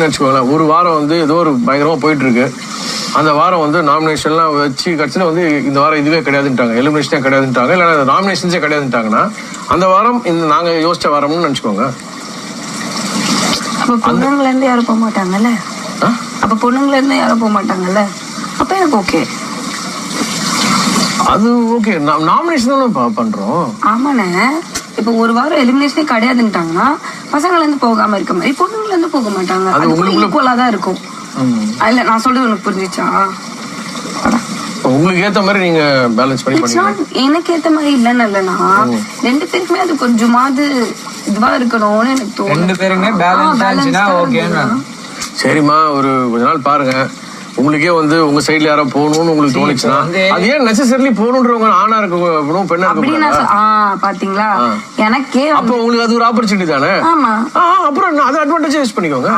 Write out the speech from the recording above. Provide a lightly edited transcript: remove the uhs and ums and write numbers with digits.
வச்சுக்கோங்களேன். ஒரு வாரம் வந்து ஏதோ ஒரு பயங்கரமா போயிட்டு இருக்கு. அந்த வாரம் வந்து நாமினேஷன்லாம் வச்சு கட்சியில் வந்து இந்த வாரம் இதுவே கிடையாதுன்ட்டாங்க, எலிமினேஷனே கிடையாதுன்ட்டாங்க, இல்லை நாமினேஷன்ஸே கிடையாதுன்ட்டாங்கன்னா அந்த வாரம் இந்த நாங்கள் யோசிச்ச வாரம்னு நினச்சிக்கோங்க. அப்போ பொண்ணுங்கள இருந்து யாரும் போக மாட்டாங்கல்ல? அப்போ பொண்ணுங்கள இருந்து யாரும் போக மாட்டாங்கல்ல? அப்போ எனக்கு ஓகே. அது ஓகே, நாமினேஷன் தானே பண்றோம். ஆமாண்ணே, இப்போ ஒரு வாரம் எலிமினேஷனே கிடையாதுன்ட்டாங்கன்னா பசங்கள இருந்து போகாம இருக்க மாதிரி பொண்ணுங்கள இருந்து போக மாட்டாங்க. அது உங்களுக்கு ஈக்குவலா தான் இருக்கும். இல்ல நான் சொல்றது உனக்கு புரிஞ்சிச்சா? உங்களுக்கு ஏத்த மாதிரி நீங்க பேலன்ஸ் பண்ணி பண்ணுங்க. எனக்கு ஏத்த மாதிரி இல்லன்னு இல்லனா ரெண்டு பேருக்குமே அது கொஞ்சமாவது இதுவா இருக்கணும்னு எனக்கு தோணுது. ரெண்டு பேருமே பேலன்ஸ் ஆச்சுனா ஓகேன்னா சரிம்மா. ஒரு கொஞ்ச நாள் பாருங்க, உங்களுக்கே வந்து உங்க சைடுல யாரோ போகணும்னு உங்களுக்கு தோணுச்சுன்னா அது ஏன் நெசசரிலி போகணுன்றவங்க ஆணா இருக்கணும் பெண்ணா இருக்கணும் பாத்தீங்களா? எனக்கே அப்போ உங்களுக்கு அது ஒரு ஆப்பர்ச்சுனிட்டி தானே. ஆமா, அப்புறம் அது அட்வான்டேஜ் யூஸ் பண்ணிக்கோங்க.